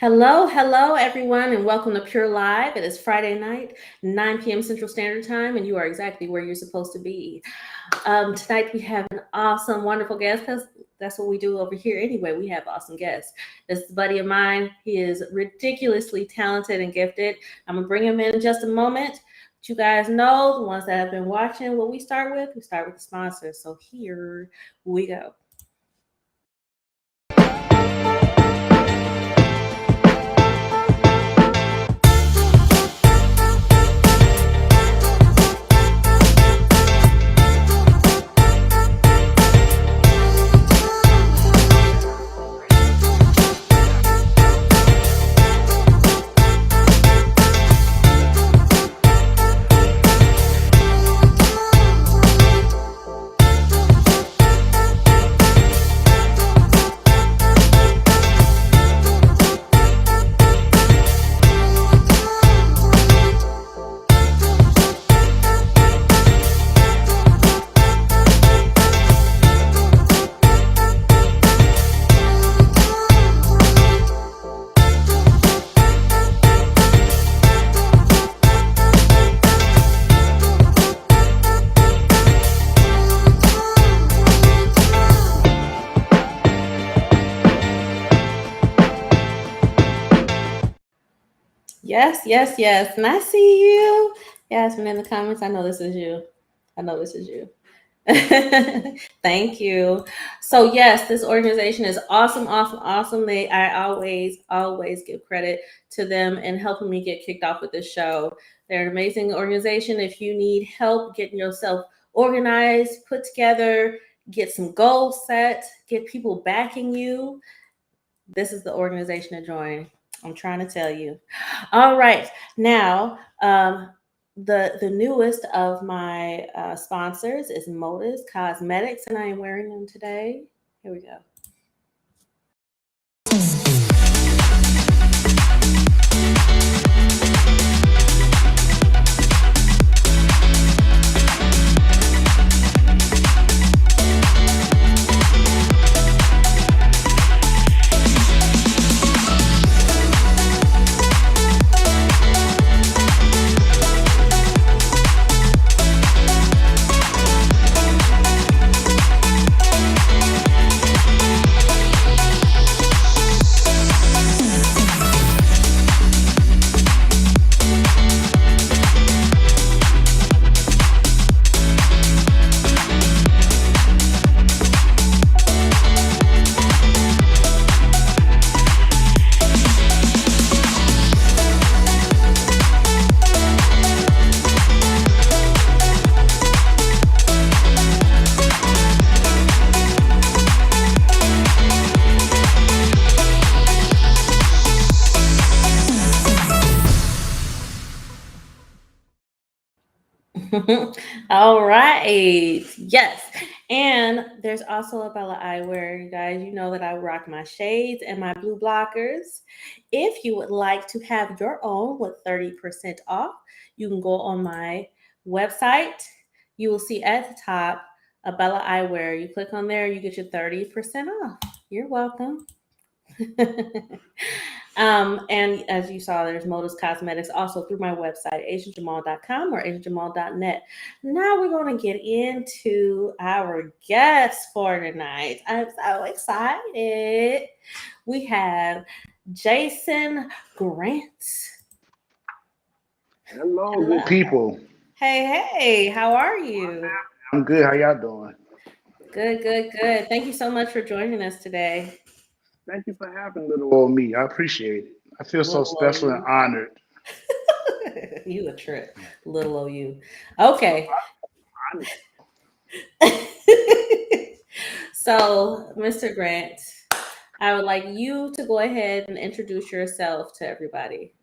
Hello, everyone, and welcome to Pure Live. It is Friday night, 9 p.m. Central Standard Time, and you are exactly where you're supposed to be. Tonight, we have an awesome, wonderful guest because that's what we do over here anyway. We have awesome guests. This is a buddy of mine. He is ridiculously talented and gifted. I'm going to bring him in just a moment. But you guys know, the ones that have been watching, what we start with the sponsors. So here we go. Yes. And I see you. Yasmin in the comments. I know this is you. I know this is you. Thank you. So yes, this organization is awesome. I always give credit to them in helping me get kicked off with this show. They're an amazing organization. If you need help getting yourself organized, put together, get some goals set, get people backing you, this is the organization to join. I'm trying to tell you. All right, now the newest of my sponsors is Modus Cosmetics, and I am wearing them today. Here we go. All right. Yes. And there's also a Bella eyewear, you guys. You know that I rock my shades and my blue blockers. If you would like to have your own with 30% off, you can go on my website. You will see at the top a Bella eyewear. You click on there, you get your 30% off. You're welcome. And as you saw, there's Modus Cosmetics also through my website, asianjamal.com or asianjamal.net. Now we're going to get into our guests for tonight. I'm so excited. We have Jason Grant. Hello, good people. Hey, how are you? I'm good. How y'all doing? Good. Thank you so much for joining us today. Thank you for having little old me. I appreciate it. I feel so Little old special and you. honored. You a trip. Little old you. Okay. Honored. So, Mr. Grant, I would like you to go ahead and introduce yourself to everybody.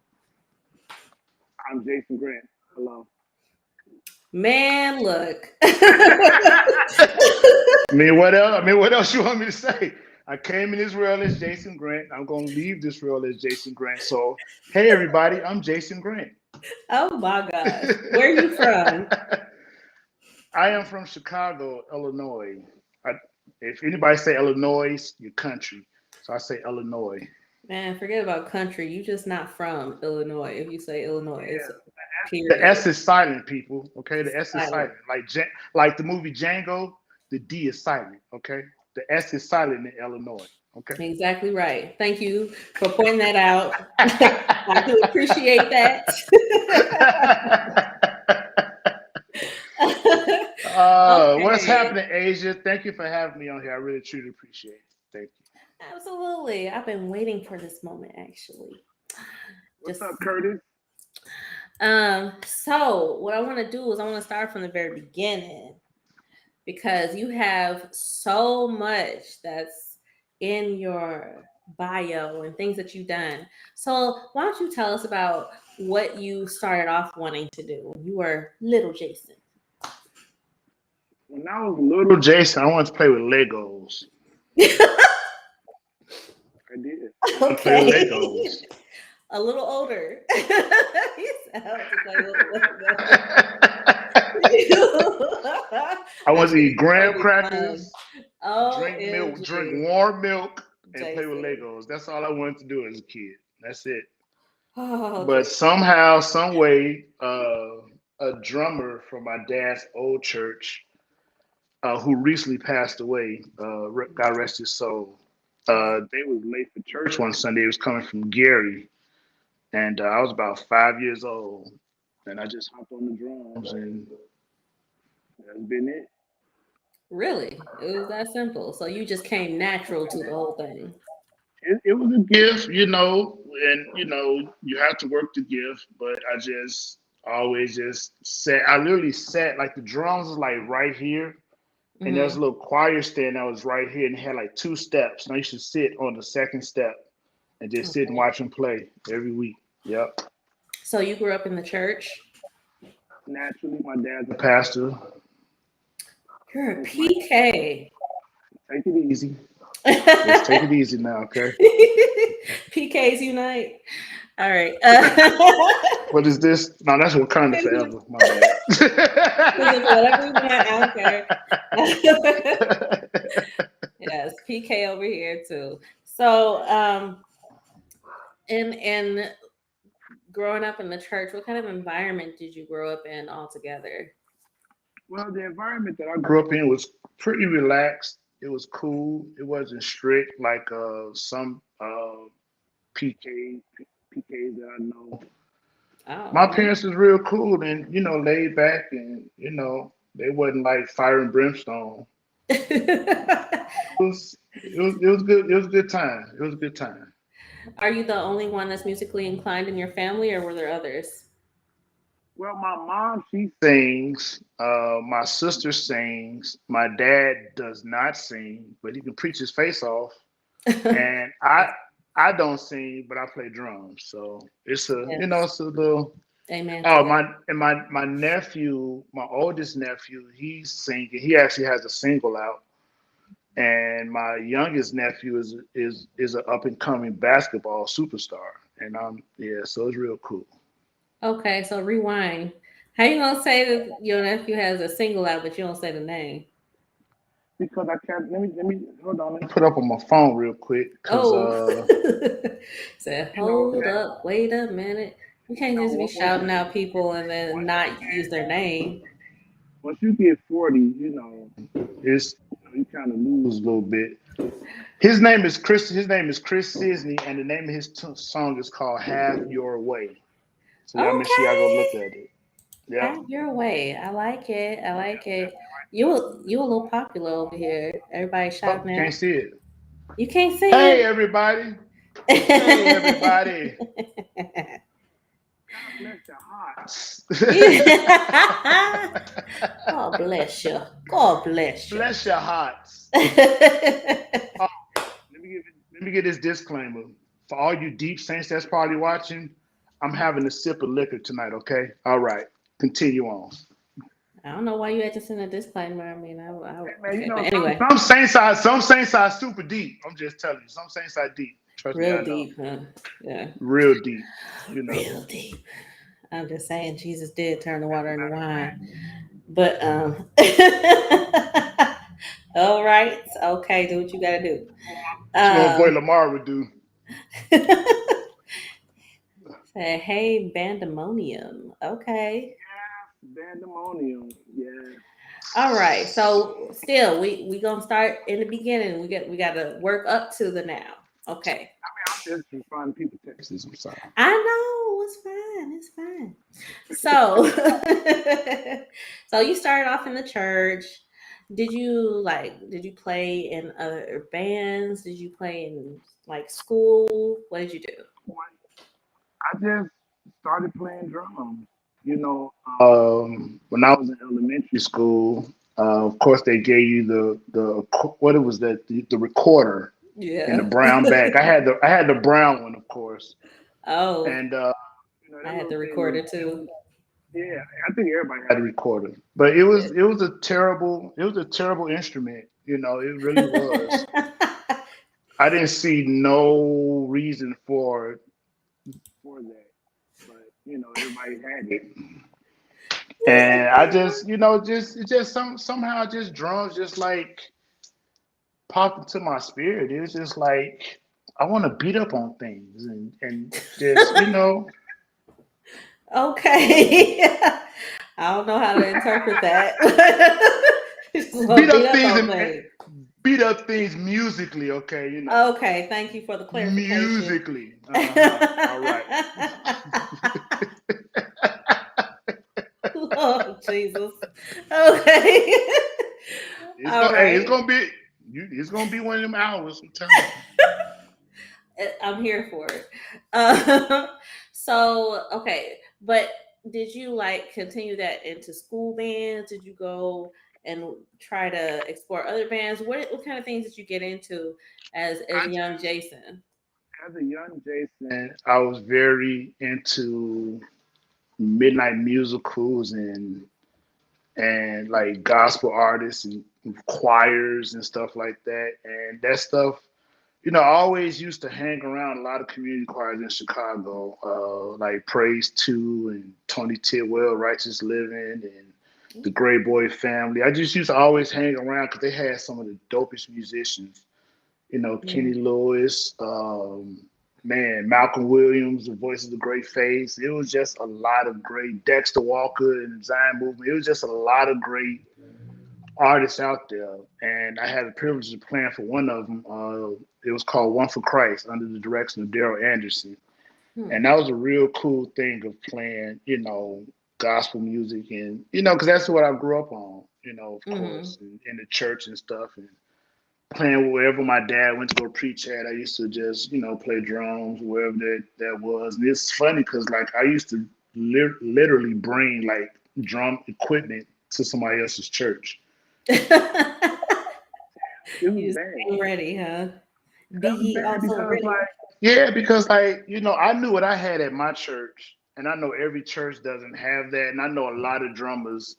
I'm Jason Grant. Hello. Man, look. What else you want me to say? I came in this world as Jason Grant. I'm gonna leave this world as Jason Grant. So, hey everybody, I'm Jason Grant. Oh my gosh. Where are you from? I am from Chicago, Illinois. I, if anybody say Illinois, you country. So I say Illinois. Man, forget about country. You just not from Illinois. If you say Illinois, it's The period. S is silent, people. Okay, the S is Silent. silent. Like the movie Django, the D is silent. Okay, the S is silent in Illinois. Okay. Exactly right. Thank you for pointing that out. I do appreciate that. What's Okay. happening, Asia? Thank you for having me on here. I really truly appreciate it. Thank you. Absolutely. I've been waiting for this moment actually. What's Just up, Curtis? so what I want to do is I want to start from the very beginning because you have so much that's in your bio and things that you've done. So why don't you tell us about what you started off wanting to do when you were little Jason? When I was little Jason, I wanted to play with Legos. I did. I wanted to play with Okay. Legos. A little older. You sound just like a little I I'm want to sure eat this is gonna graham be fun. crackers, drink milk, drink OMG, warm milk, and play with Jason. Legos. That's all I wanted to do as a kid. That's it. Oh, But Jason. somehow, some way, a drummer from my dad's old church, who recently passed away, God rest his soul. They was late for church one Sunday. It was coming from Gary, and I was about 5 years old, and I just hopped on the drums, and that's been it. Really? It was that simple. So you just came natural to the whole thing. It was a gift, and you have to work the gift. But I just always just sat. I literally sat like the drums was like right here, and there's Hmm. a little choir stand that was right here, and it had like two steps. And I used to sit on the second step and just sit and Okay. watch them play every week. Yep. So you grew up in the church. Naturally, my dad's a pastor. You're a That's my PK. take it easy. Just take it easy now, okay? PKs unite. All right. What is this? No, that's Wakanda forever. My bad. Whatever you want. I don't care. Yes, PK over here too. So, in growing up in the church, what kind of environment did you grow up in altogether? Well, the environment that I grew up in was pretty relaxed. It was cool. It wasn't strict like some PK PKs that I know. My Oh, parents was real cool and laid back, and they wasn't like fire and brimstone. okay. It was good. It was a good time. It was a good time. Are you the only one that's musically inclined in your family, or were there others? Well, my mom, she sings. My sister sings. My dad does not sing, but he can preach his face off. And I don't sing, but I play drums. So it's a Yes. it's a little. Amen to Oh, that. my nephew, my oldest nephew, he's singing. He actually has a single out. And my youngest nephew is an up and coming basketball superstar. And yeah, so it's real cool. Okay, so rewind. How you gonna say that your nephew has a single out, but you don't say the name? Because I can't. Let me hold on. Let me put up on my phone real quick. Cause Oh, said, you know hold up, wait a minute. You can't just be once shouting out people and then once you not use their name. once you get 40, it's you kind of lose a little bit. His name is Chris. His name is Chris Sidney, and the name of his song is called "Have Your Way." So y'all make sure y'all go look Okay, at it. Yep. have your way. I like it. I like it. You a little popular over here. Everybody Oh, shouting can't out. see it. You can't see Hey it. everybody. Hey everybody. God bless your hearts. God bless you. God bless you. Bless your hearts. Oh, let me get this disclaimer for all you deep saints that's probably watching. I'm having a sip of liquor tonight. Okay. All right. Continue on. I don't know why you had to send a disclaimer. I mean, Hey man, okay, but some anyway, some saints are super deep. I'm just telling you, some saints are deep. Trust me, real I know. deep, huh? Yeah, Real deep. You know. real deep. I'm just saying, Jesus did turn the water into wine. But all right, okay, do what you gotta do. That's what my boy Um, Lamar would do. Say, hey, bandemonium. Okay. Pandemonium. Yeah. All right. So still we gonna start in the beginning. We got to work up to the now. Okay. I'm just responding to people texts. I'm sorry. I know it's fine. It's fine. So, so you started off in the church. Did you play in other bands? Did you play in like school? What did you do? I just started playing drums. You know, when I was in elementary school, of course they gave you the what it was that the recorder in the Yeah. brown bag. I had the brown one, of course, Oh, and I that had the little thing was recorder too. yeah. I think everybody had a recorder, but it was a terrible instrument. It really was. I didn't see no reason for that, but everybody had it. And I just, somehow just drums just like popped into my spirit. It was just like I want to beat up on things and just, Okay. I don't know how to interpret that. Just beat gonna beat up up things on and things. beat up things musically, okay, Okay, thank you for the clarification. musically. Uh-huh. All right. Oh, Jesus. Okay. It's All gonna hey, right. it's gonna be one of them hours, I'm telling you. I'm here for it. So, okay. But did you like continue that into school bands? Did you go and try to explore other bands? What kind of things did you get into as I a young just Jason? as a young Jason, I was very into midnight musicals and like gospel artists and choirs and stuff like that. And that stuff, I always used to hang around a lot of community choirs in Chicago, like Praise Two and Tony Tidwell, Righteous Living, and the Gray Boy Family. I just used to always hang around because they had some of the dopest musicians. Kenny Mm. Lewis, man, Malcolm Williams, the voice of the great face. It was just a lot of great Dexter Walker and Zion Movement. It was just a lot of great artists out there, and I had the privilege of playing for one of them. It was called One for Christ under the direction of Daryl Anderson, Hmm. and that was a real cool thing of playing, gospel music, and because that's what I grew up on, of Hmm. course, in the church and stuff, and playing wherever my dad went to go preach at. I used to just, play drums wherever that was. And it's funny because like I used to literally bring like drum equipment to somebody else's church. It was You just bad. came ready, huh? Be That was ye bad also because ready. like yeah, because like I knew what I had at my church, and I know every church doesn't have that, and I know a lot of drummers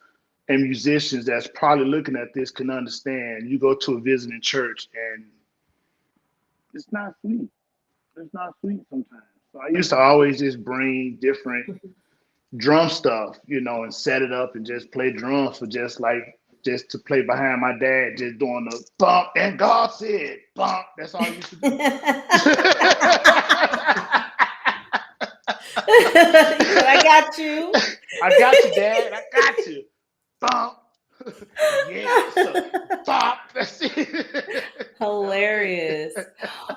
and musicians that's probably looking at this can understand. You go to a visiting church and it's not sweet. It's not sweet sometimes. So I used to always just bring different drum stuff, and set it up and just play drums for just to play behind my dad, just doing the bump and God said bump. That's all I used to do. You said, I got you. I got you, Dad. I got you. Bump. Yes. Bump. That's it. That was Hilarious. it.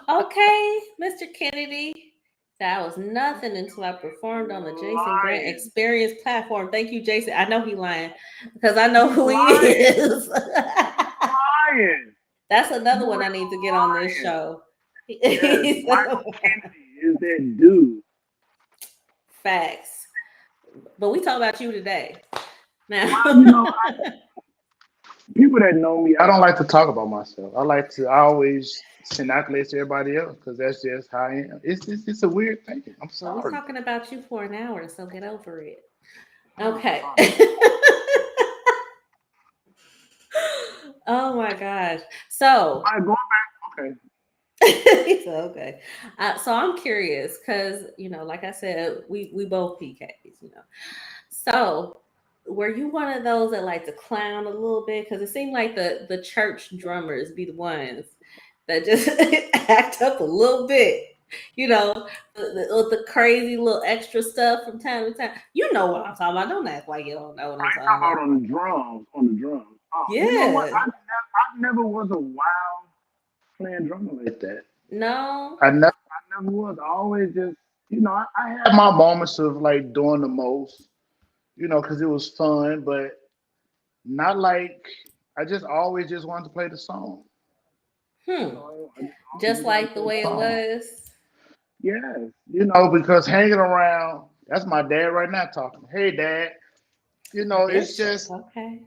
Okay, Mr. Kennedy. That was nothing until I performed on the Jason Grant Lying. Experience platform. Thank you, Jason. I know he lying because I know You who he lying. is. You lying. That's another You one I are need to get on this lying. show. Yes, Michael Kennedy is that dude. Facts. But we talk about you today. Now. Well, people that know me, I don't like to talk about myself. I always send accolades to everybody else because that's just how I am. It's a weird thing. I'm Well, we're sorry. talking about you for an hour, so get over it. Oh, Okay. God. Oh my gosh. So, All right, going back. Okay. okay. So I'm curious because like I said, we both PKs. So, were you one of those that like to clown a little bit? Because it seemed like the church drummers be the ones that just act up a little bit. You know, the crazy little extra stuff from time to time. You know what I'm talking about. Don't act like you don't know what I'm talking How about. about on the drums? On the drums. Oh, you know what? Yeah. I never was a wild playing drummer like that. No. I never was. I always just, I had my moments of like doing the most, because it was fun, but not like I just always just wanted to play the song. Hmm. I just always Just just wanted to like the play the way it song. was. Yes, because hanging around, that's my dad right now talking. Hey, dad, it's Bishop. just, Okay.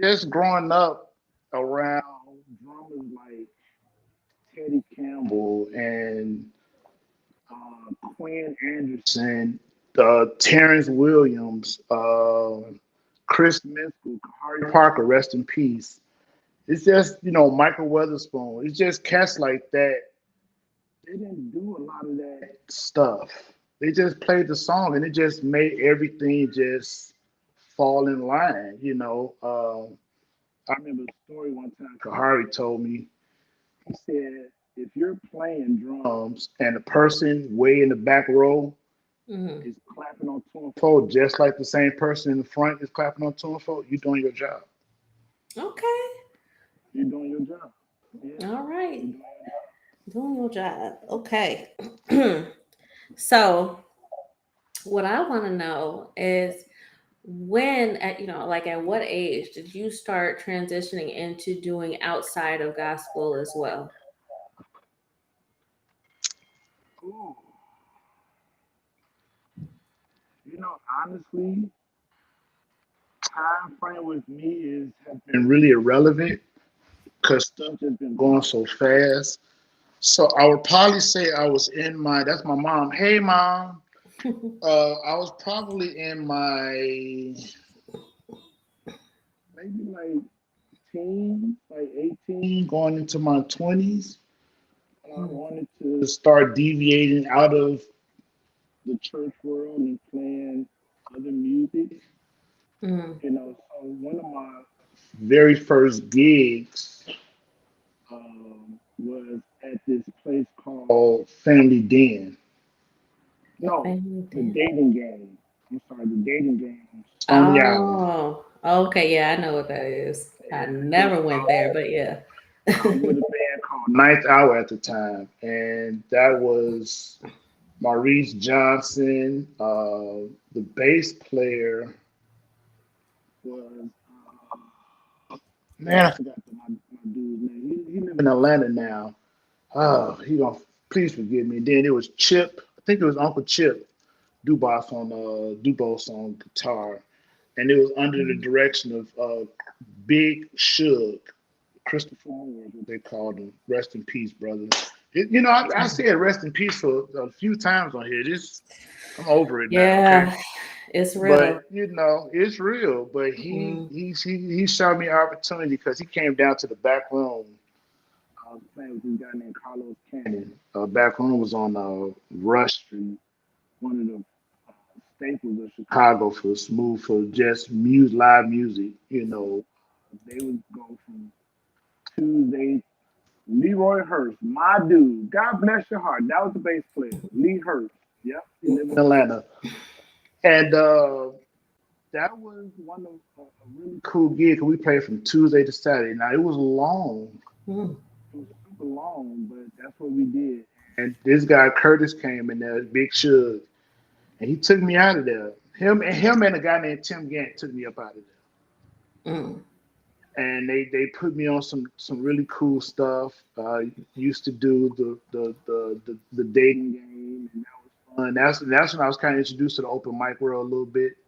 just growing up around drummers like Teddy Campbell and Quinn Anderson, Terrence Williams, Chris Minskell, Harry Parker, rest in peace. It's just, Michael Weatherspoon. It's just cats like that. They didn't do a lot of that stuff. They just played the song and it just made everything just fall in line. I remember a story one time Kahari told me. He said, if you're playing drums and the person way in the back row Hmm. is clapping on two and four, just like the same person in the front is clapping on two and four, you're doing your job. Okay. You're doing your job. Yeah, All right. you're doing your job. Doing your job. Okay. So, what I want to know is when, at like at what age did you start transitioning into doing outside of gospel as well? Ooh, honestly, time frame with me has been really irrelevant because stuff has been going so fast. So I would probably say I was in my. That's my mom. Hey, mom. I was probably in my maybe like teens, like 18, going into my 20s. I wanted to start deviating out of the church world and playing other music. Mm. So one of my very first gigs was at this place called Family Den. No, Family the dance. dating game. I'm sorry, the dating game on Stony Island. Oh, okay. Yeah, I know what that is. I It was never went there, but yeah. with a band called Ninth Hour at the time, and that was Maurice Johnson. The bass player was man, I forgot my dude's name. He live in Atlanta now. Oh, he gonna please forgive me. Then it was Chip. I think it was Uncle Chip Dubos on guitar, and it was under the Mhm. direction of Big Shug, Christopher Moore, is what they called him. Rest in peace, brother. I said rest in peace for a few times on here. I'm over it now, okay? Yeah, it's real. But it's real. But Mm. he showed me an opportunity because he came down to the back room. I was playing with this guy named Carlos Cannon. Back room was on Rush Street, one of the staples of Chicago for just live music. They would go from Tuesday. Leroy Hurst, my dude. God bless your heart. That was the bass player, Lee Hurst. Yep, he lived in Atlanta, and that was one of a really cool gig. We played from Tuesday to Saturday. Now it was long. Mm. It was super long, but that's what we did. And this guy Curtis came in there, Big Shug, and he took me out of there. Him and a guy named Tim Gant took me up out of Mm. there. And they put me on some really cool stuff. Used to do the dating game, and that was fun. That's when I was kind of introduced to the open mic world a little bit.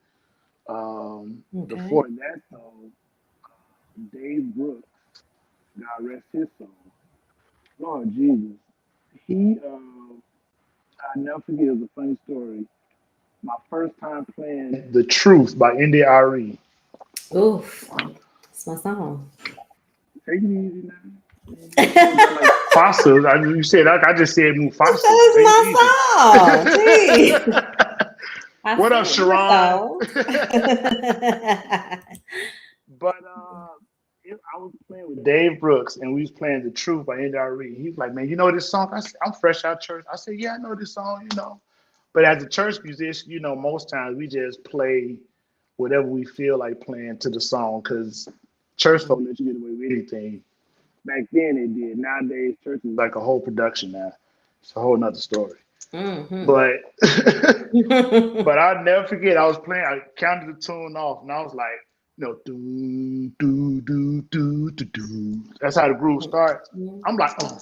Okay. Before that, though, Dave Brooks, God rest his soul. Lord Jesus, he I never forget. It was a funny story. My first time playing "The Truth" by P.U.R.E. Oof. It's my song. Take it easy now. You got like Mufasa. You said I just said Mufasa. That's Take it my easy. song. Gee. I What up, sing good Sharon? songs. But I was playing with Dave Brooks, and we was playing "The Truth" by N.R.E. He's like, "Man, you know this song?" I said, "I'm fresh out of church." I said, "Yeah, I know this song, you know." But as a church musician, you know, most times we just play whatever we feel like playing to the song because church don't let you get away with anything. Back then they did. Nowadays, church is like a whole production now. It's a whole nother story. Mm-hmm. But but I'll never forget. I was playing. I counted the tune off, and I was like, you know, do do do do do do. That's how the groove starts. I'm like, oh.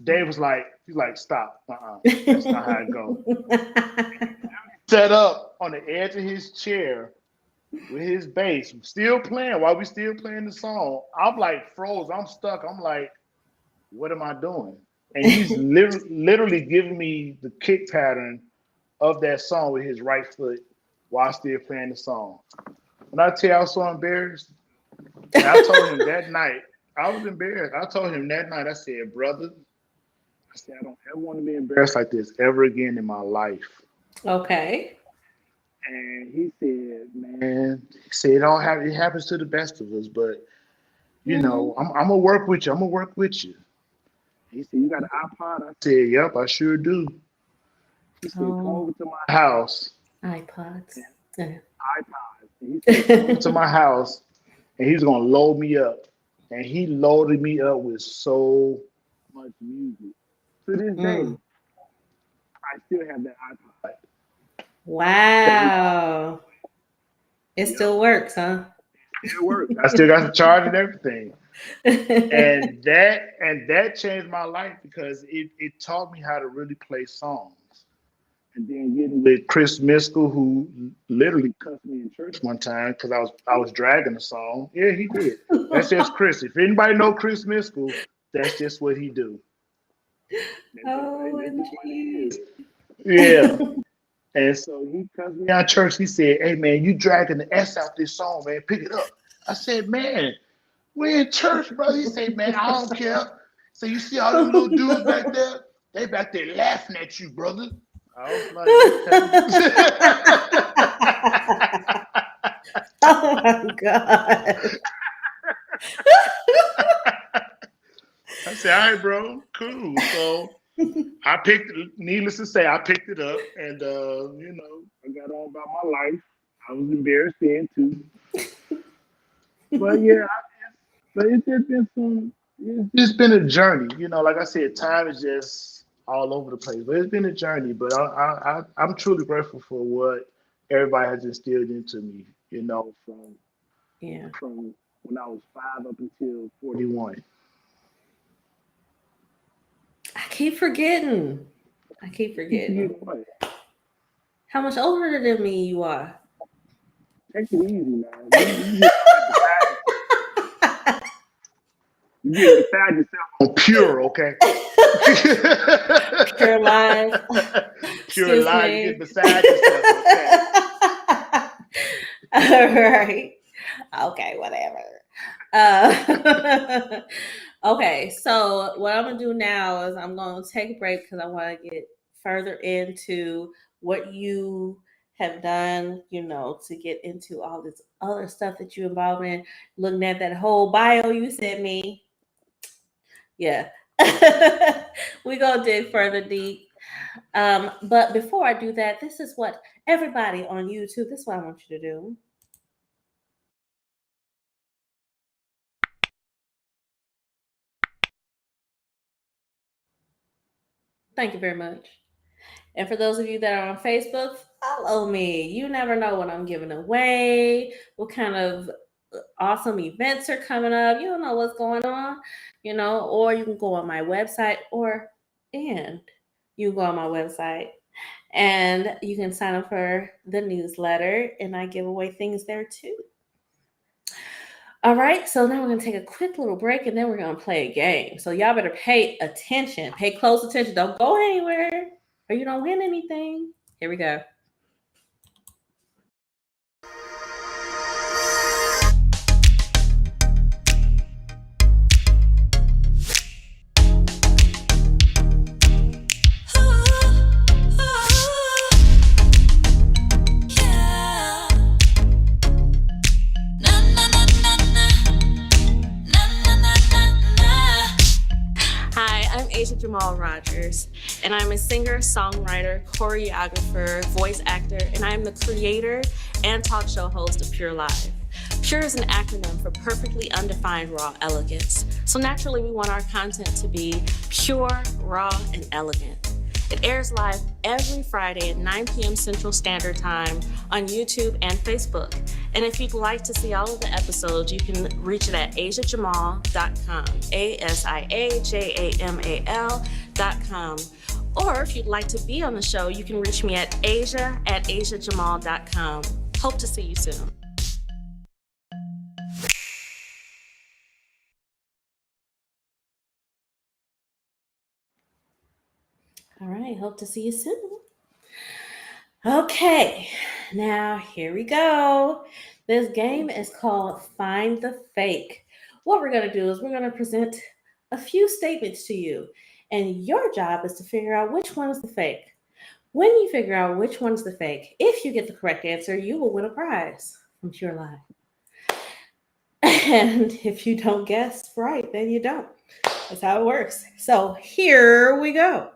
Dave was like, he's like, stop. That's not how it goes. Set up on the edge of his chair with his bass, still playing while we still playing the song. I'm like froze. I'm stuck. I'm like, what am I doing? And he's literally giving me the kick pattern of that song with his right foot while still playing the song. When I tell you I was so embarrassed, and I told him that night, I was embarrassed. I told him that night, I said, brother, I said, I don't ever want to be embarrassed like this ever again in my life. Okay. And he said, man, he said, it happens to the best of us, but you know, I'm gonna work with you. I'm gonna work with you. He said, you got an iPod? I said, yep, I sure do. He said, come over to my house. iPods. iPods. And he said, come over to my house, and he's gonna load me up. And he loaded me up with so much music. To this day, I still have that iPod. Wow. It still works, huh? It works. I still got the charge and everything. And that changed my life because it taught me how to really play songs. And then getting with Chris Miskell, who literally cussed me in church one time because I was dragging a song. Yeah, he did. That's just Chris. If anybody know Chris Miskell, that's just what he do. That's just what he is. Yeah. And so he cussed me out of church. He said, hey man, you dragging the S out this song, man. Pick it up. I said, man, we're in church, brother. He said, man, I don't care. So you see all them little dudes back there? They back there laughing at you, brother. I was like, oh my God. I said, all right, bro, cool. So needless to say, I picked it up and, you know, I got on about my life. I was embarrassed then too. But yeah, it's just been a journey. You know, like I said, time is just all over the place. But it's been a journey. But I'm truly grateful for what everybody has instilled into me. You know, from when I was 5 up until 41. I keep forgetting. What? How much older than me you are? Take it easy, man. You get beside yourself on Pure, okay? PURELive. PURELive, get beside yourself, okay? All right. Okay, whatever. Okay, so what I'm gonna do now is I'm gonna take a break because I want to get further into what you have done, you know, to get into all this other stuff that you're involved in. Looking at that whole bio you sent me. Yeah. We're gonna dig further deep. But before I do that, this is what everybody on YouTube, this is what I want you to do. Thank you very much. And for those of you that are on Facebook, follow me. You never know what I'm giving away, what kind of awesome events are coming up. You don't know what's going on, you know, or you can go on my website and you can go on my website and you can sign up for the newsletter and I give away things there too. All right, so now we're going to take a quick little break and then we're going to play a game. So y'all better pay attention, pay close attention. Don't go anywhere or you don't win anything. Here we go. Jamal Rogers, and I'm a singer, songwriter, choreographer, voice actor, and I'm the creator and talk show host of PURELive. PURE is an acronym for Perfectly Undefined Raw Elegance. So naturally, we want our content to be pure, raw, and elegant. It airs live every Friday at 9 p.m. Central Standard Time on YouTube and Facebook. And if you'd like to see all of the episodes, you can reach it at asiajamal.com, ASIAJAMAL.com. Or if you'd like to be on the show, you can reach me at asia@asiajamal.com. Hope to see you soon. All right, hope to see you soon. Okay, now here we go. This game is called Find the Fake. What we're going to do is we're going to present a few statements to you, and your job is to figure out which one is the fake. When you figure out which one's the fake, if you get the correct answer, you will win a prize from PURELive. And if you don't guess right, then you don't. That's how it works. So here we go.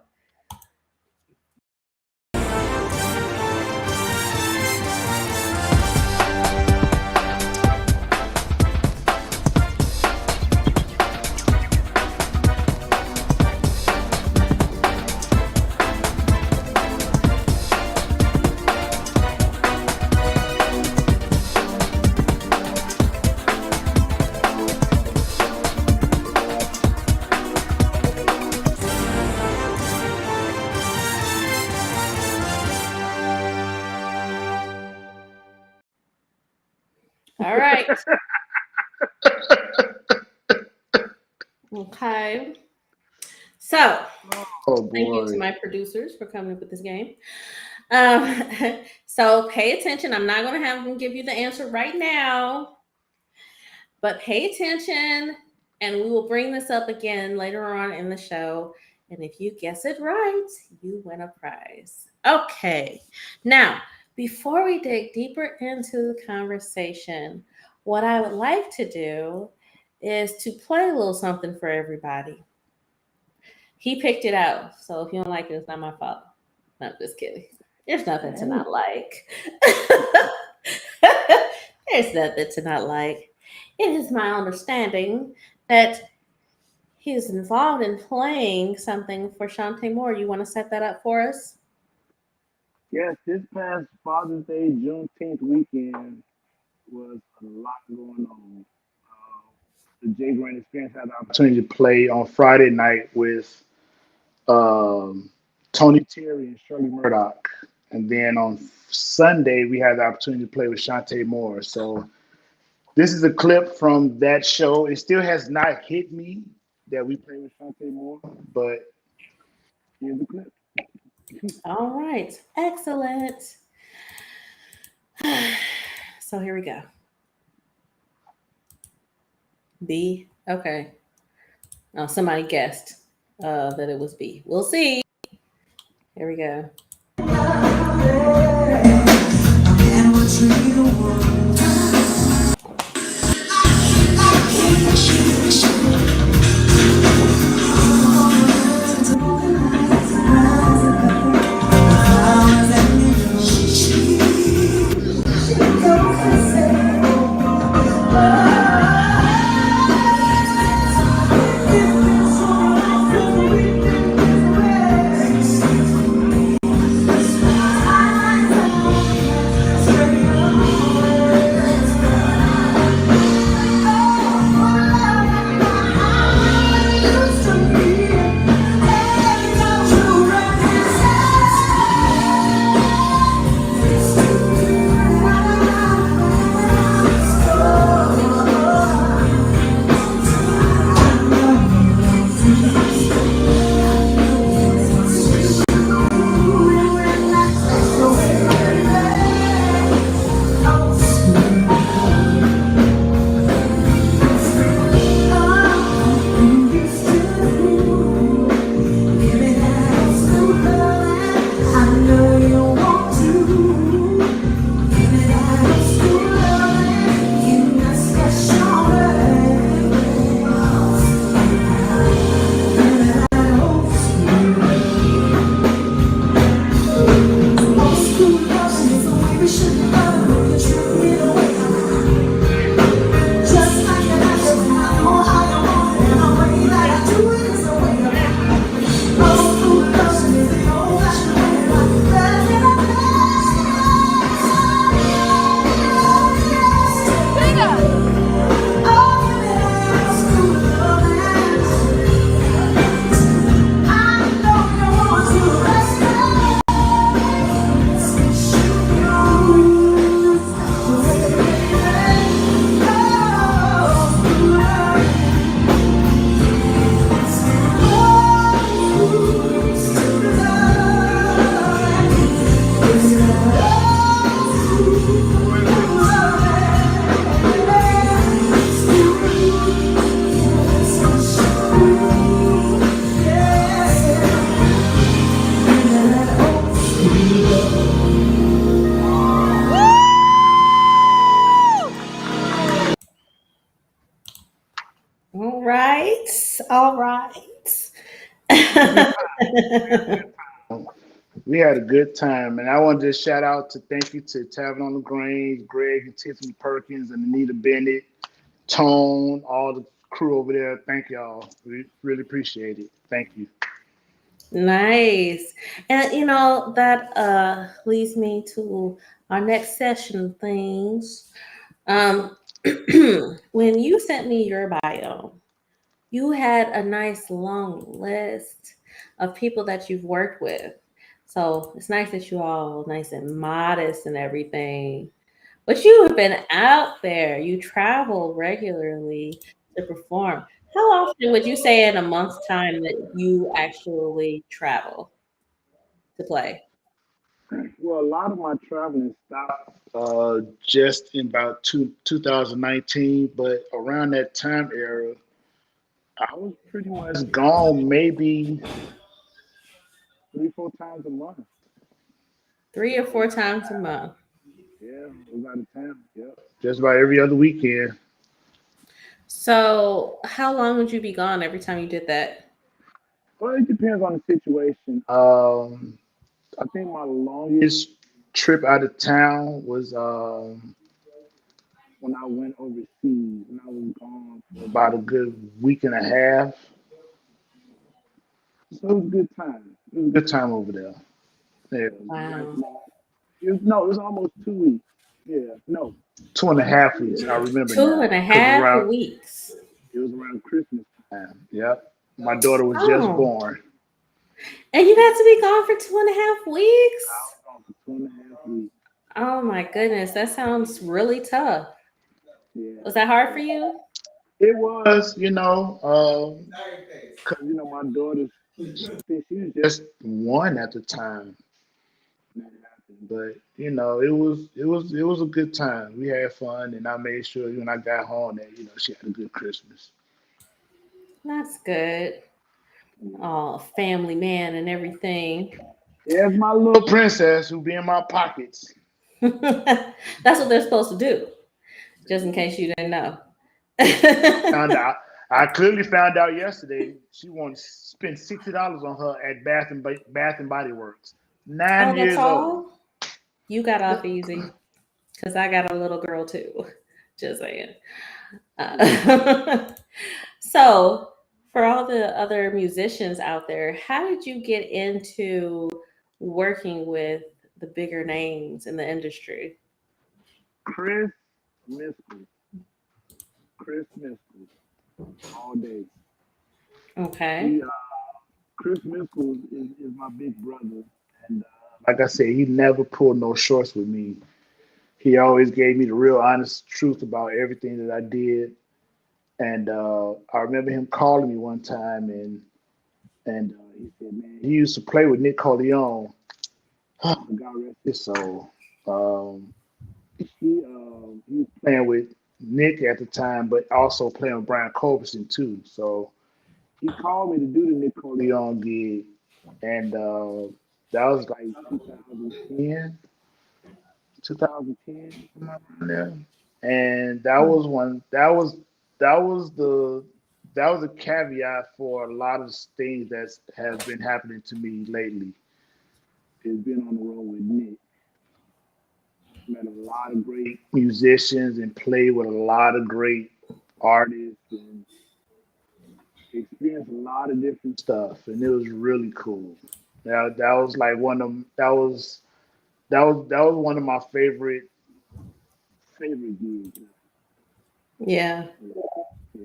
All right. Okay. So, thank you to my producers for coming up with this game. So pay attention. I'm not going to have them give you the answer right now, but pay attention, and we will bring this up again later on in the show. And if you guess it right, you win a prize. Okay. Now, before we dig deeper into the conversation, what I would like to do is to play a little something for everybody. He picked it out, so if you don't like it, it's not my fault. No, I'm just kidding. There's nothing to not like. There's nothing to not like. It is my understanding that he is involved in playing something for Shantae Moore. You want to set that up for us? Yes, this past Father's Day, Juneteenth weekend was a lot going on. The JGrant experience had the opportunity to play on Friday night with Tony Terry and Shirley Murdoch. And then on Sunday, we had the opportunity to play with Shantae Moore. So this is a clip from that show. It still has not hit me that we played with Shantae Moore, but here's the clip. All right. Excellent. So here we go. B. Okay. Oh, somebody guessed that it was B. We'll see. Here we go. All right. All right. We had a good time, and I want to just shout out to thank you to Tavern on the Grange, Greg and Tiffany Perkins, and Anita Bennett, Tone, all the crew over there. Thank y'all. We really appreciate it. Thank you. Nice. And that leads me to our next session of things. Um when you sent me your bio, you had a nice long list of people that you've worked with. So it's nice that you all nice and modest and everything. But you have been out there. You travel regularly to perform. How often would you say in a month's time that you actually travel to play? Well, a lot of my traveling stopped just in about 2019, but around that time era, I was pretty much gone maybe 3, 4 times a month. 3 or 4 times a month. Yeah, I was out of town. Yep. Just about every other weekend. So how long would you be gone every time you did that? Well, it depends on the situation. I think my longest trip out of town was when I went overseas, and I was gone for about a good week and a half. So it was a good time. It was a good time over there. Yeah, like Wow. no, it was almost 2 weeks. Yeah, no, 2.5 weeks. I remember Two and now a because half weeks. it was around Christmas time. Yep, my daughter was just Oh. born. And you got to be gone for 2.5 weeks? I was gone for 2.5 weeks. Oh my goodness, that sounds really tough. Yeah, Was that hard for you? it was. Because my daughter, I think she was just one at the time when that happened. But it was a good time. We had fun, and I made sure when I got home that she had a good Christmas. That's good. Oh, family man and everything. There's my little princess who be in my pockets. That's what they're supposed to do, just in case you didn't know. Found out. I clearly found out yesterday she wants to spend $60 on her at Bath and Body Works. Nine Oh, that's years old. all? You got off easy because I got a little girl too. Just saying. Uh, so, for all the other musicians out there, how did you get into working with the bigger names in the industry? Chris Miskell. Chris Miskell. All day. Okay. He Chris Miskell is my big brother, and like I said, he never pulled no shorts with me. He always gave me the real honest truth about everything that I did. And I remember him calling me one time, and he said, "Man, he used to play with Nick Corleone. God rest his soul. Um, he was playing with Nick at the time, but also playing with Brian Culberson too. So he called me to do the Nick Corleone gig, and that was like 2010, 2010, somewhere around there. And that was one. That was a caveat for a lot of things that have been happening to me lately. It's been on the road with Nick. lot of great musicians and played with a lot of great artists and experienced a lot of different stuff, and it was really cool. That was like one of that was one of my favorite gigs. Yeah. Yeah.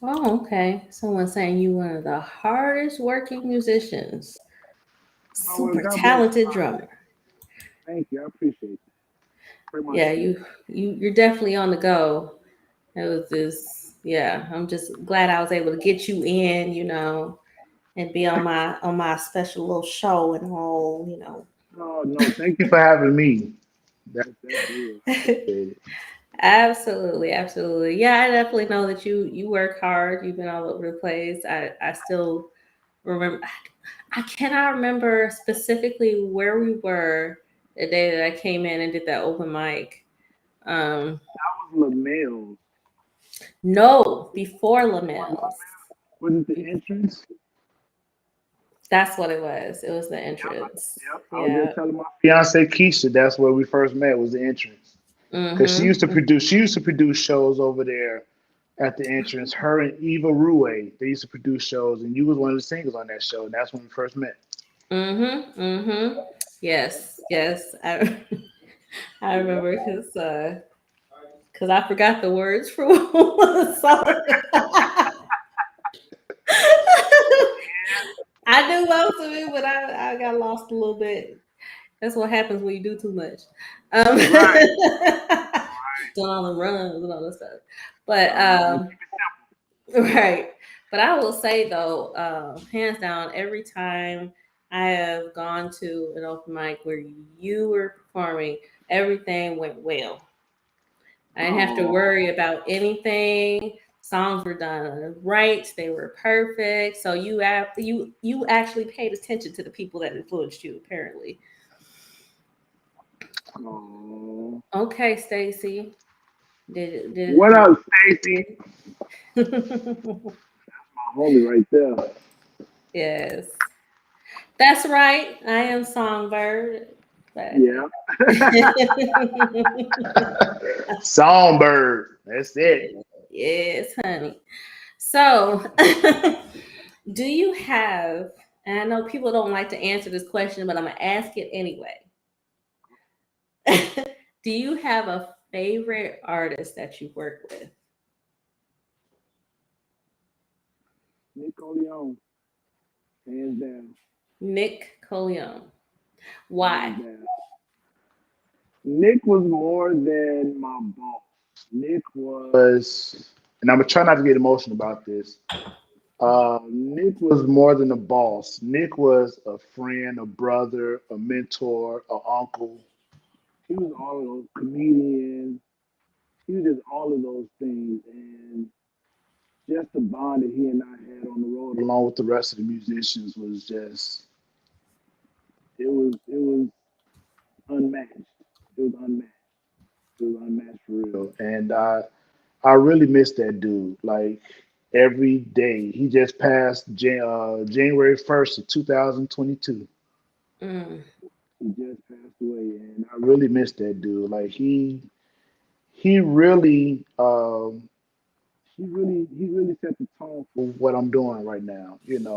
Oh, okay. Someone saying you one of the hardest working musicians. Oh well, Super God bless you. talented drummer. Thank you. I appreciate that. Very much Yeah, so. you're definitely on the go. It was this, yeah. I'm just glad I was able to get you in, and be on my special little show and all. Oh no, thank you for having me. That's real. I appreciate it. Absolutely, absolutely. Yeah, I definitely know that you work hard. You've been all over the place. I still remember. I cannot remember specifically where we were the day that I came in and did that open mic. Um, That was LaMail. no, before Lamel's. Was it the Be- entrance? That's what it was. It was the entrance. Yep. I was just Yeah. telling my fiance Keisha that's where we first met was the entrance. Because Mm-hmm. she used to produce shows over there at the entrance. Her and Eva Rue, they used to produce shows, and you was one of the singers on that show, and that's when we first met. Mm-hmm. Mm-hmm. Yes. Yes. I I remember because I forgot the words for one song. I knew most of it, but I got lost a little bit. That's what happens when you do too much. Um, Right. doing all the runs and all that stuff. But Keep right. But I will say though, hands down, every time I have gone to an open mic where you were performing, everything went well. I it didn't have to simple. worry about anything. Songs were done right; they were perfect. So you actually paid attention to the people that influenced you. Apparently, Oh. okay, Stacy, did What up, Stacy? it? My homie right there. Yes, that's right. I am Songbird. But Yeah. Songbird. That's it. yes, honey. So, do you have? And I know people don't like to answer this question, but I'm gonna ask it anyway. Do you have a favorite artist that you work with? Nick Leon. Hands down. Nick Coleon. Hands Why? down. Nick was more than my boss. Nick was, and I'm gonna try not to get emotional about this. Nick was more than a boss. Nick was a friend, a brother, a mentor, an uncle. He was all of those comedians. He was just all of those things, and just the bond that he and I had on the road, along with the rest of the musicians, was just it was unmatched. It was unmatched. It was unmatched for real, and I really miss that dude. Like every day, he just passed January 1st of 2022. Mm, He just passed away, and I really miss that dude. Like he really he really set the tone for what I'm doing right now. And I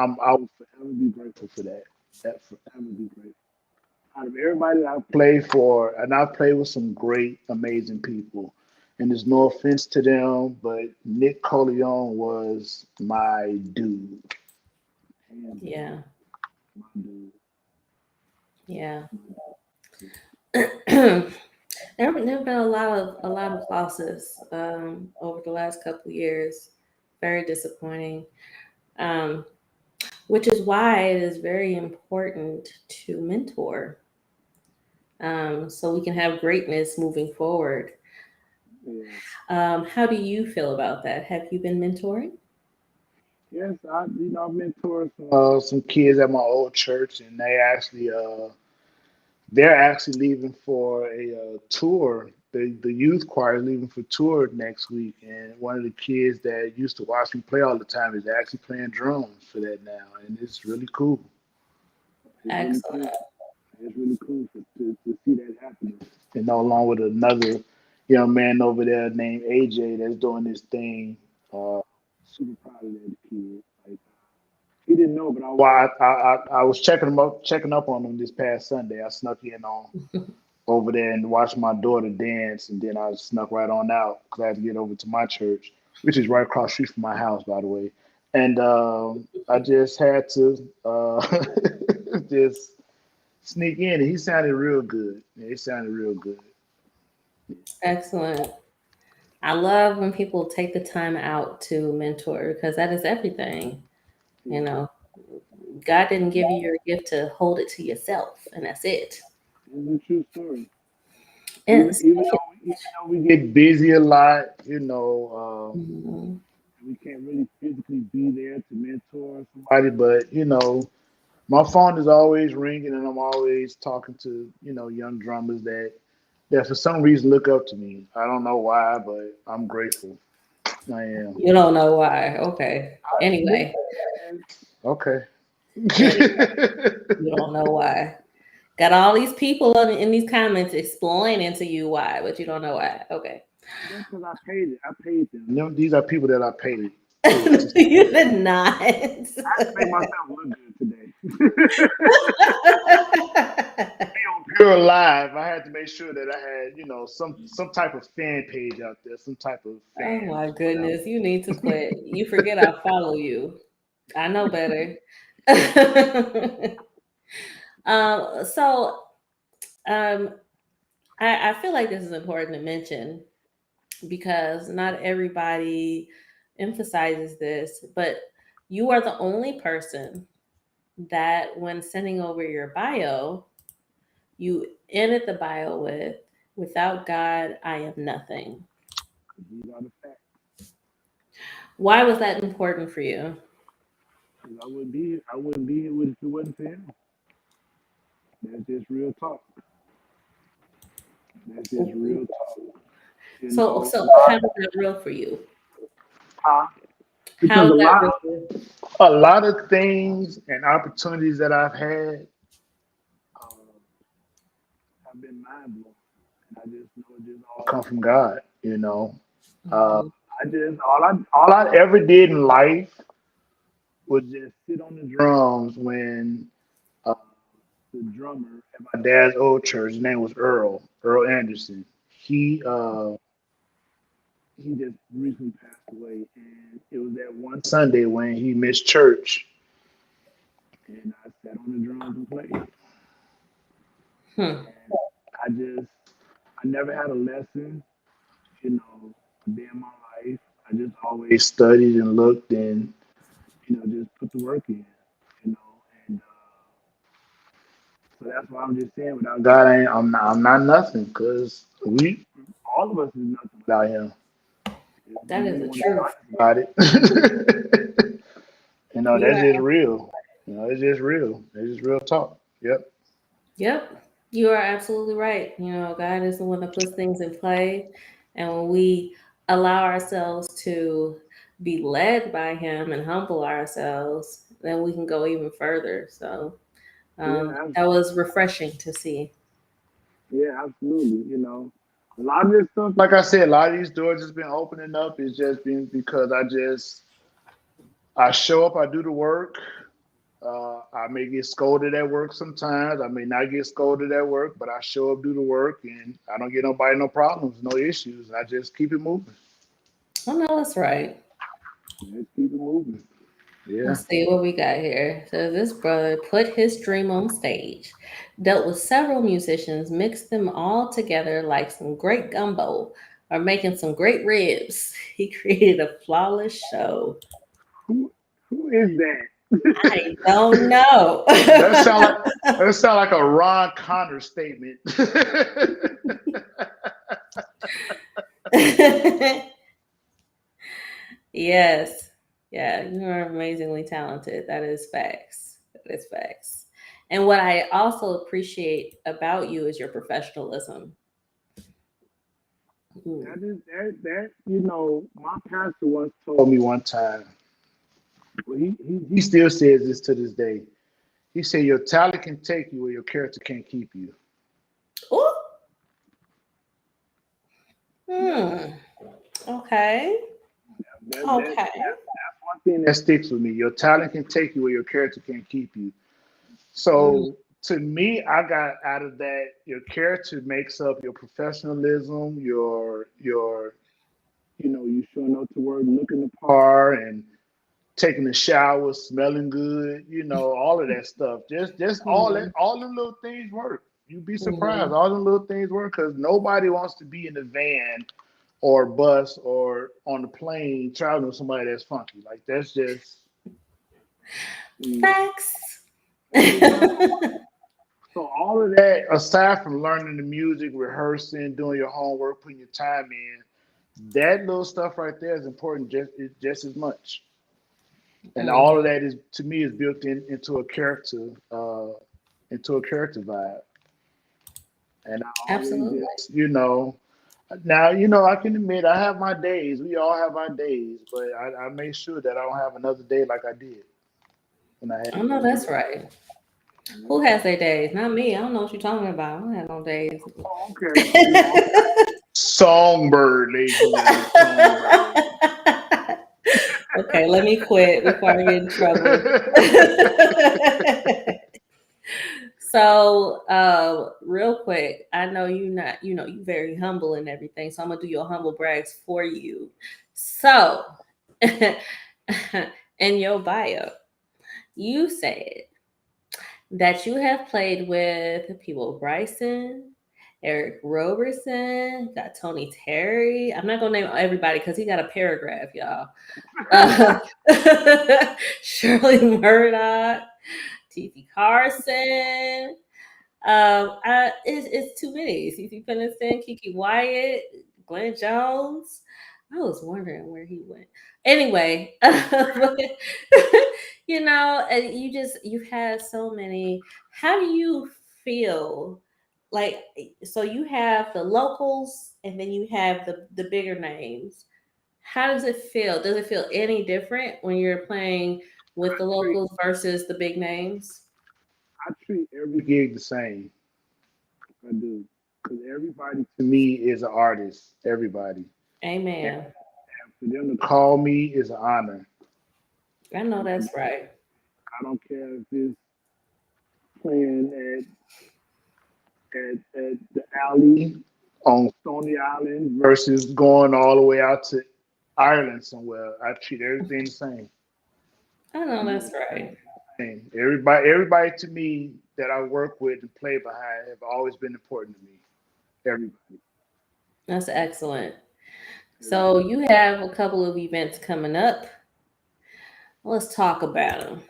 will forever be grateful for that. That forever be grateful. Out of everybody that I've played for, and I've played with some great, amazing people. And there's no offense to them, but Nick Coleon was my dude, hands down, yeah, my dude. yeah. There have been a lot of losses over the last couple of years. Very disappointing. Um, which is why it is very important to mentor, so we can have greatness moving forward. Yeah. How do you feel about that? Have you been mentoring? Yes, I've mentored some kids at my old church, and they're actually leaving for a tour. The youth choir is leaving for tour next week, and one of the kids that used to watch me play all the time is actually playing drums for that now, and it's really cool. It's really Excellent. cool. It's really cool to see that happening. And along with another young man over there named AJ that's doing this thing. Uh, Super proud of that kid. Like he didn't know, but I was checking up on him this past Sunday. I snuck in on over there and watched my daughter dance, and then I snuck right on out because I had to get over to my church, which is right across the street from my house, by the way. And I just had to just sneak in, and he sounded real good. Yeah, he sounded real good. Excellent. I love when people take the time out to mentor because that is everything. You Yeah, know, God didn't give you your gift to hold it to yourself, and that's it. it's a true story. And Even though we get busy a lot, mhm. we can't really physically be there to mentor somebody, but my phone is always ringing, and I'm always talking to young drummers that for some reason look up to me. I don't know why, but I'm grateful. I am. You don't know why. Okay. Yeah, Anyway, okay. anyway, you don't know why. Got all these people in these comments explaining to you why, but you don't know why. Okay. That's because I paid it. I paid them. These are people that I paid to You did not. make myself look good today. On PURELive, I had to make sure that I had, some type of fan page out there, some type of Oh fans my or whatever. goodness, you need to quit. You forget I follow you. I know better. So um, I feel like this is important to mention because not everybody emphasizes this, but you are the only person that when sending over your bio, you ended the bio with, without God, I am nothing. These are the facts. Why was that important for you? 'Cause I wouldn't be here with it if it wasn't for him. That's just real talk. That's just real talk. You know, So how is that real for you? huh? How Because is that real for you? a lot of things and opportunities that I've had have been mind blowing, and I just know it just all come from God. Uh, Mhm. I just all I ever did in life was just sit on the drums when uh, the drummer at my dad's old church, his name was Earl Anderson. He just recently passed away, and it was that one Sunday when he missed church, and I sat on the drums and played. Hmm. I never had a lesson, a day in my life. I just always studied and looked and just put the work in, you know, and so that's why I'm just saying, without God, I'm not nothing, because all of us is nothing without Him. If That we is really the want to be truth. honest about it. You That's are, just real. It's just real. It's just real talk. Yep. yep, you are absolutely right. God is the one that puts things in play. And when we allow ourselves to be led by Him and humble ourselves, then we can go even further. So Yeah, that was refreshing to see. yeah, absolutely. A lot of this stuff, like I said, a lot of these doors just been opening up. It's just been because I show up, I do the work. I may get scolded at work sometimes. I may not get scolded at work, but I show up, do the work, and I don't get nobody no problems, no issues. I just keep it moving. Oh, no, that's right. Just keep it moving. Yeah. Let's see what we got here. So this brother put his dream on stage, dealt with several musicians, mixed them all together like some great gumbo or making some great ribs. He created a flawless show. Who who is I that? don't know. that sound like that sound like a Ron Connor statement. Yes. Yeah, you are amazingly talented. That is facts. That is facts. And what I also appreciate about you is your professionalism. Mm. My pastor once told me one time. Well, he still says this to this day. He said your talent can take you where your character can't keep you. Ooh. Yeah, Okay. Okay. that's one thing that sticks with me. Your talent can take you where your character can't keep you. Mm, So to me, I got out of that your character makes up your professionalism, your you showing up to work, looking the part, and taking a shower, smelling good, all of that stuff. Just mm, all the little things work. You'd be surprised. mm. All the little things work because nobody wants to be in the van or bus or on the plane traveling with somebody that's funky. Like that's just Facts. that's just not. So all of that, aside from learning the music, rehearsing, doing your homework, putting your time in, that little stuff right there is important just as much. And all of Mhm. that is to me is built into a character vibe. And I always Absolutely. just, now I can admit I have my days. We all have our days, but I make sure that I don't have another day like I did when I had I to know go do that's that. right. Who has their days? Not me. I don't know what you're talking about. I don't have no days. Oh, okay. Okay. Songbird, ladies and gentlemen, songbird. Okay, let me quit before I get in trouble. So, real quick, I know you not, you very humble and everything. So I'm gonna do your humble brags for you. So, in your bio, you said that you have played with people Bryson, Eric Roberson, got Tony Terry. I'm not gonna name everybody because he got a paragraph, y'all. Uh, Shirley Murdoch, T.C. Carson. It's too many. CC Peniston, Kiki Wyatt, Glenn Jones. I was wondering where he went. Anyway, but, and you've had so many. How do you feel? Like, so you have the locals, and then you have the bigger names. How does it feel? Does it feel any different when you're playing with the treat locals versus the big names? I treat every gig the same. I do. Because everybody to me is an artist. Everybody. And Amen. for them to call me is an honor. I know that's right. I don't care if it's playing at the alley on Stony Island versus going all the way out to Ireland somewhere. I treat everything the same. I I know do that's everything right. the same. Everybody to me that I work with and play behind have always been important to me. Everybody. That's excellent. So Everybody. you have a couple of events coming up. Let's talk about them.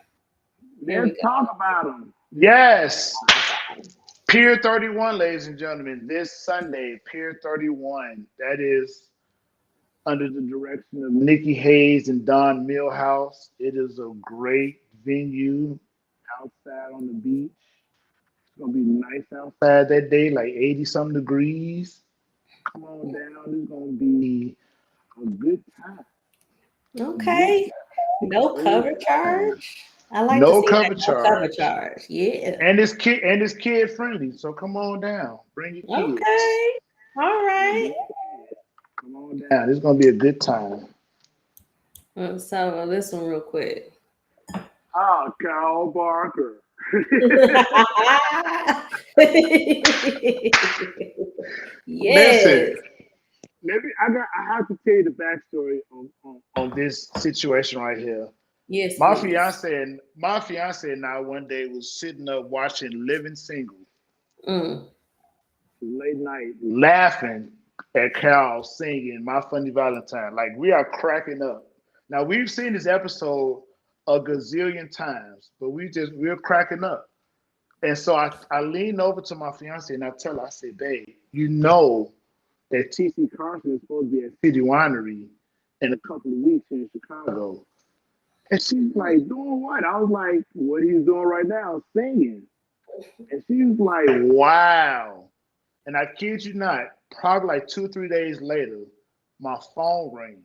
Here we Let's talk go. about them. Yes. Pier 31, ladies and gentlemen, this Sunday, Pier 31. That is under the direction of Nikki Hayes and Don Millhouse. It is a great venue outside on the beach. It's gonna be nice outside that day, like 80 something degrees. Come on down. It's gonna be a good time. A good Okay. time. No A good cover time. charge. I like to No see that cover no cover charge. charge. Yeah. And it's kid friendly. So come on down. Bring your kids. Okay. All right. Come on down. It's gonna be a good time. So this one real quick. Ah, Carl Barker. Listen, Yes. maybe I have to tell you the backstory on this situation right here. Yes, My please. fiance and my fiance and I one day was sitting up watching Living Single Mm. late night, laughing at Carol singing "My Funny Valentine." Like we are cracking up. Now we've seen this episode a gazillion times, but we're cracking up. And so I lean over to my fiance and I tell her, I say, babe, you know that TC Carson is supposed to be at City Winery in a couple of weeks in Chicago. And she's like, doing what? I was like, what he's doing right now, singing. And she was like, wow. And I kid you not, probably like 2, 3 days later, my phone rings.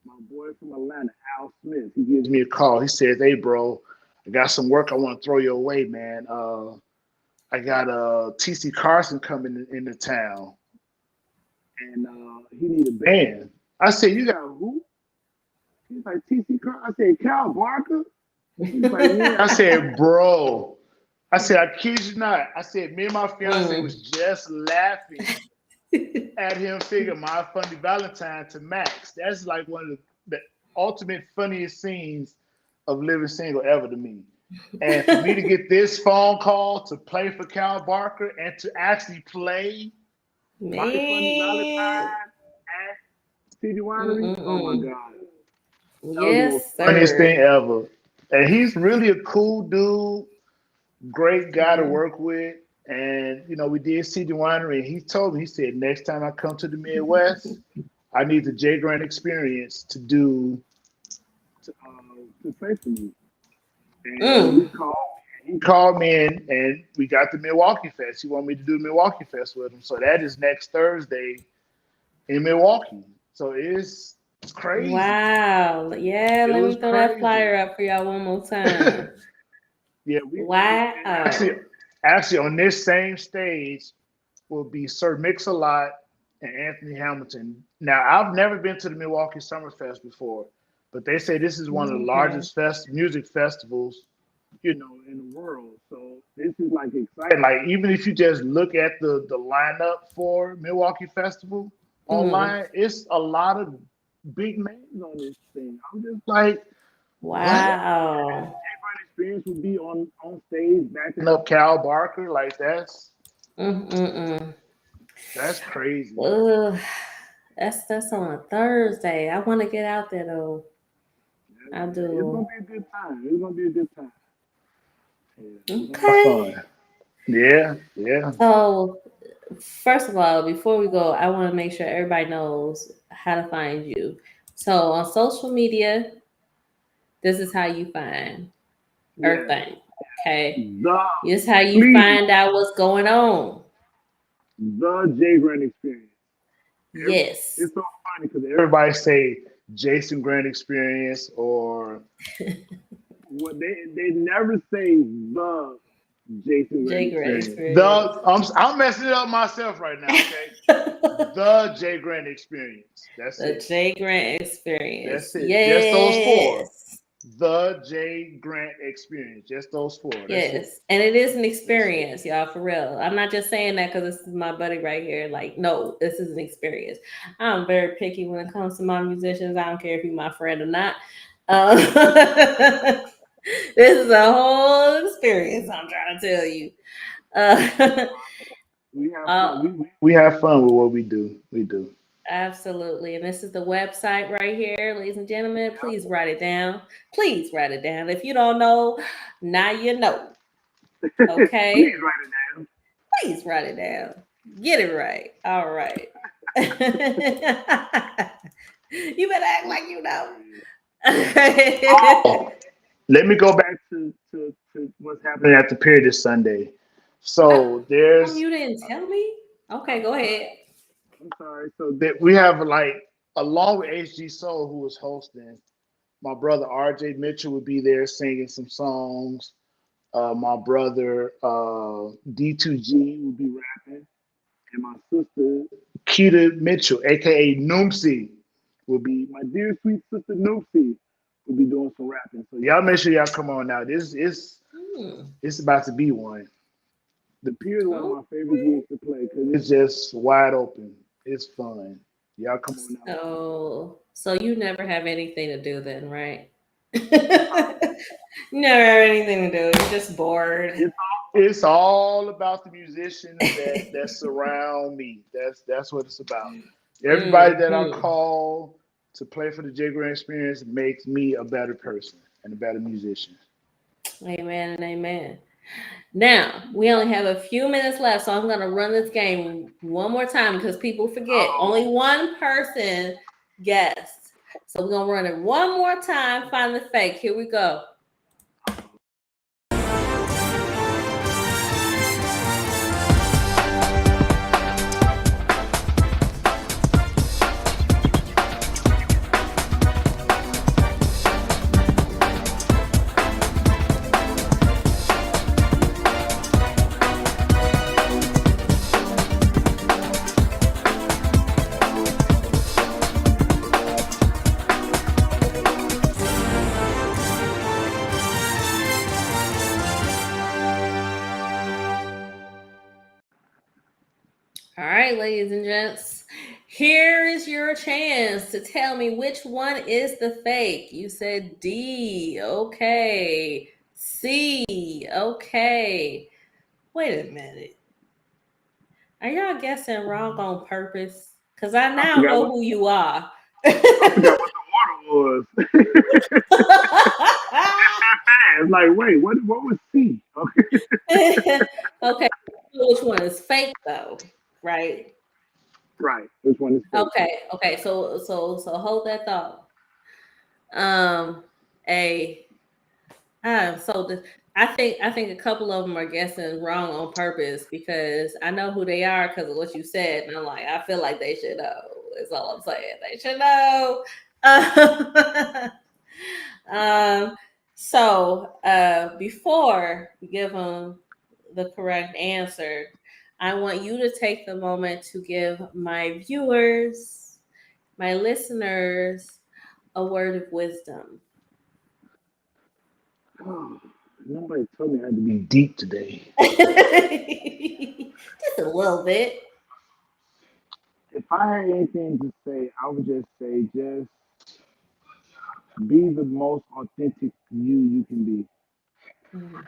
My boy from Atlanta, Al Smith, he gives me a call. He says, hey, bro, I got some work I want to throw your way, man. I got TC Carson coming into town, and he need a band. I said, you got who? He's like, TC Carson. I said, Cal Barker. He's like, yeah. I said, bro. I said, I kid you not. I said, me and my fiance was just laughing at him figuring My Funny Valentine to Max. That's like one of the ultimate funniest scenes of Living Single ever to me. And for me to get this phone call to play for Cal Barker and to actually play My Funny Valentine at City Winery, oh my God. That was the most funniest thing ever. And he's really a cool dude, great guy to work with. And, you know, we did City Winery, and he told me, he said, next time I come to the Midwest, I need the JGrant experience to play for me. And he called me and we got the Milwaukee Fest. He wanted me to do the Milwaukee Fest with him. So that is next Thursday in Milwaukee. So it's crazy. Wow. Yeah, let me throw that flyer up for y'all one more time. Yeah. Wow. Actually, on this same stage will be Sir Mix-a-Lot and Anthony Hamilton. Now, I've never been to the Milwaukee Summer Fest before, but they say this is one of the largest music festivals, you know, in the world. So this is like exciting. Like, even if you just look at the lineup for Milwaukee Festival online, it's a lot of big names on this thing. I'm just like, wow. What? Experience would be on stage backing up Cal Barker. Like, that's crazy. That's on a Thursday. I want to get out there though. I do. It's gonna be a good time. It's gonna be a good time. Okay. Yeah. So, first of all, before we go, I want to make sure everybody knows how to find you. So on social media, this is how you find everything. Okay. This is how you find out what's going on. The JGrant experience. Yes. It's so funny because everybody say Jason Grant experience or what they never say the Jason Grant experience. I'm messing it up myself right now, okay? The JGrant experience. That's it. The JGrant experience. That's it. Yes. Just those four. The JGrant experience. Just those four. Yes. And it is an experience, y'all, for real. I'm not just saying that because this is my buddy right here. Like, no, this is an experience. I'm very picky when it comes to my musicians. I don't care if you're my friend or not. This is a whole experience, I'm trying to tell you. We have fun with what we do. We do. Absolutely. And this is the website right here, ladies and gentlemen. Please write it down. Please write it down. If you don't know, now you know. Okay? Please write it down. Please write it down. Get it right. All right. You better act like you know. Let me go back to what's happening at the P.U.R.E this Sunday. So there's. You didn't tell me? Okay, go ahead. I'm sorry. So we have, like, along with HG Soul, who was hosting, my brother RJ Mitchell would be there singing some songs. My brother D2G would be rapping, and my sister Keita Mitchell, aka Noomsy, will be, my dear sweet sister Noomsy, will be doing some rapping. So y'all make sure y'all come on now. It's about to be one. The P.U.R.E is one of my favorite gigs to play because it's just wide open. It's fun. Y'all come on now. So you never have anything to do then, right? Never have anything to do. You're just bored. It's all about the musicians that surround me. That's what it's about. Everybody that I call to play for the JGrant experience makes me a better person and a better musician. Amen and amen. Now, we only have a few minutes left, so I'm going to run this game one more time because people forget. Only one person guessed. So we're going to run it one more time, find the fake. Here we go. All right, ladies and gents, here is your chance to tell me which one is the fake. You said D. Okay. C. Okay. Wait a minute. Are y'all guessing wrong on purpose? Because I I now forgot know what who you are. I forgot what the water was. It's like, wait, what was C? Okay. Okay. Which one is fake though? Right. Right. Which one is fake? Okay. Okay. So hold that thought. Um a so the, I think a couple of them are guessing wrong on purpose because I know who they are because of what you said, and I'm like, I feel like they should know. That's all I'm saying. They should know. um, before you give them the correct answer, I want you to take the moment to give my viewers, my listeners, a word of wisdom. Oh, nobody told me I had to be deep today. Just a little bit. If I had anything to say, I would just say, just be the most authentic you can be. Mhm.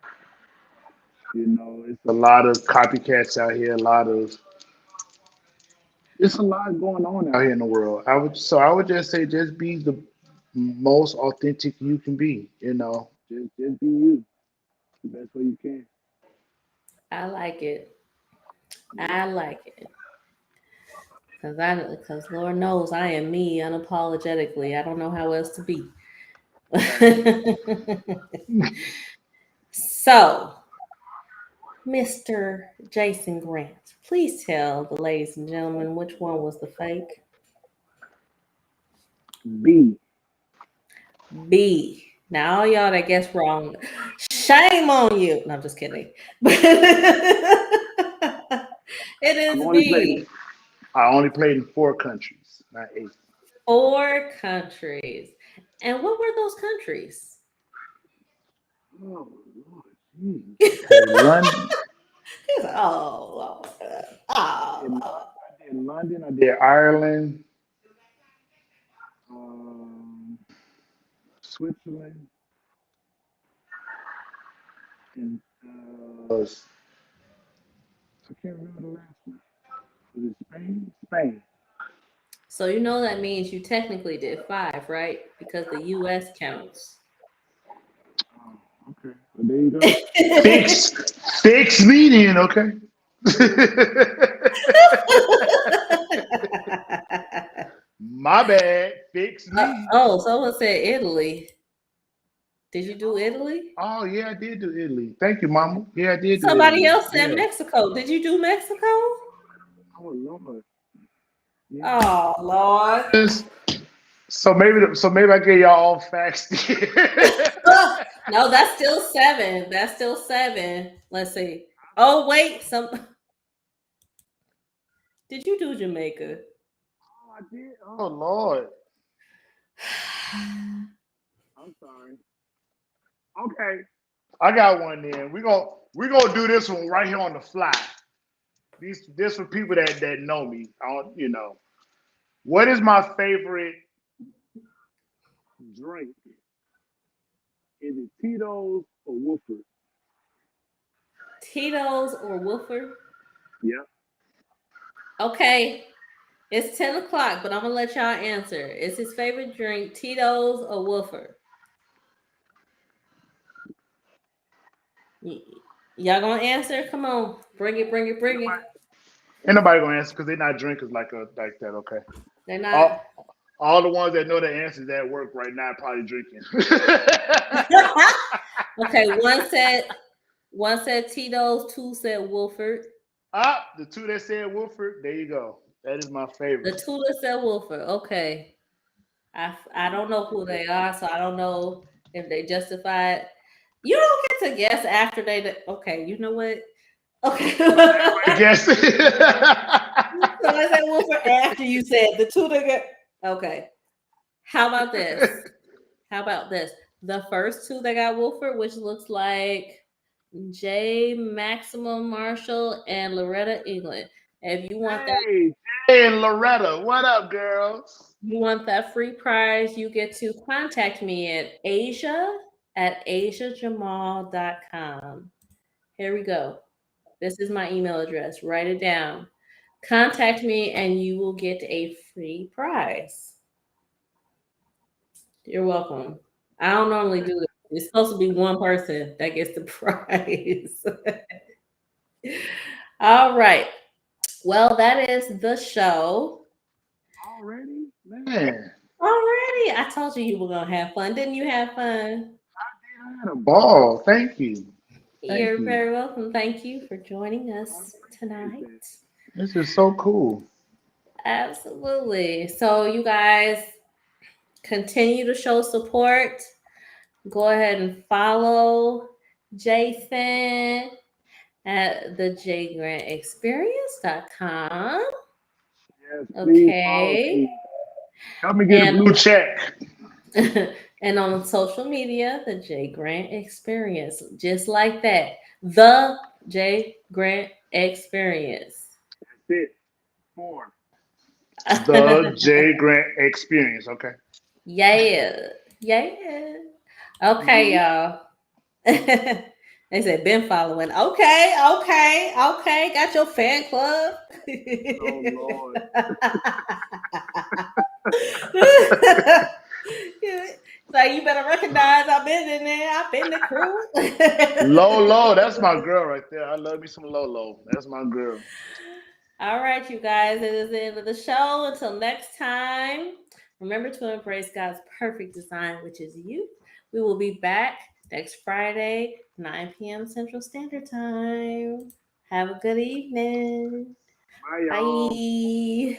You know, it's a lot of copycats out here. It's a lot going on out here in the world. I would just say, just be the most authentic you can be. You know, just be you the best way you can. I like it. Yeah. I like it. Cause Lord knows I am me unapologetically. I don't know how else to be. Exactly. So, Mr. Jason Grant, please tell the ladies and gentlemen which one was the fake. B. B. Now, all y'all that guess wrong, shame on you. No, I'm just kidding. It I've is only played in B. I only played in 4 countries, not 8. 4 countries. And what were those countries? Oh Lord, jeez. Okay, London. He's like, oh, Lord. Oh. I did London. I did Ireland, um, Switzerland, and I can't remember the last one. Was it Spain? Spain. So you know that means you technically did 5, right? Because the US counts. Oh, okay. Well, there you go. Fix, fix me then, okay? My bad. Fix me. Oh, someone said Italy. Did you do Italy? Oh yeah, I did do Italy. Thank you, Mama. Yeah, I did do Somebody Italy. else said Yeah. Mexico. Did you do Mexico? Oh Lord. Yeah. Oh, Lord. Just- so maybe I gave y'all all facts. No, that's still 7. That's still 7. Let's see. Oh, wait. Did you do Jamaica? Oh, I did. Oh Lord. I'm sorry. Okay. I got one then. We gonna do this one right here on the fly. This for people that know me. I don't, what is my favorite drink? Is it Tito's or Wooford? Tito's or Wolford? Yep. Okay. It's 10 o'clock, but I'm going to let y'all answer. Is his favorite drink Tito's or Wolford? Y'all going to answer? Come on. Bring it, bring it, bring it. Ain't nobody gonna answer because they're not drinkers like that. Okay. They're not. All all the ones that know the answers at work right now probably drinking. Okay, one said Tito's, two said Wolford. The two that said Wolford, there you go. That is my The favorite. two that said Wolford. Okay. I don't know who they are, so I don't know if they justified. You don't get to guess after okay, you know what? Okay. I guess. So I said Wolford after you said the two that got okay. How about this? How about this? The first two that got Wolford, which looks like J. Maximum Marshall and Loretta England. If you want that, Hey, Jay and Loretta, what up, girls? free prize, you get to contact me at asiajamal.com. Here we go. This is my email address. Write it down. Contact me and you will get a free prize. You're welcome. I don't normally do this. It's supposed to be one person that gets the prize. All right. Well, that is the show. Already? Man, Already. I told you were going to have fun. Didn't you have fun? I had a ball. Thank you. Thank You're you. very welcome. Thank you for joining I us appreciate tonight. that. This is so cool. Absolutely. So, you guys continue to show support. Go ahead and follow Jason at the JGrantExperience.com. Yes, please follow Okay. me. Help me get a And blue check. and on social media, the J Grant Experience. Just like that. The J Grant Experience. That's it. Four. The J Grant Experience. Okay. Yeah. Yeah. Okay, Mhm. y'all. They said been following. Okay, okay, okay. Got your fan club. Oh Lord. So you better recognize I've been in there. I've been the crew. Lolo, that's my girl right there. I love me some Lolo. That's my girl. All right, you guys, it is the end of the show. Until next time, remember to embrace God's perfect design, which is you. We will be back next Friday, 9 p.m. Central Standard Time. Have a good evening. Bye, y'all. Bye.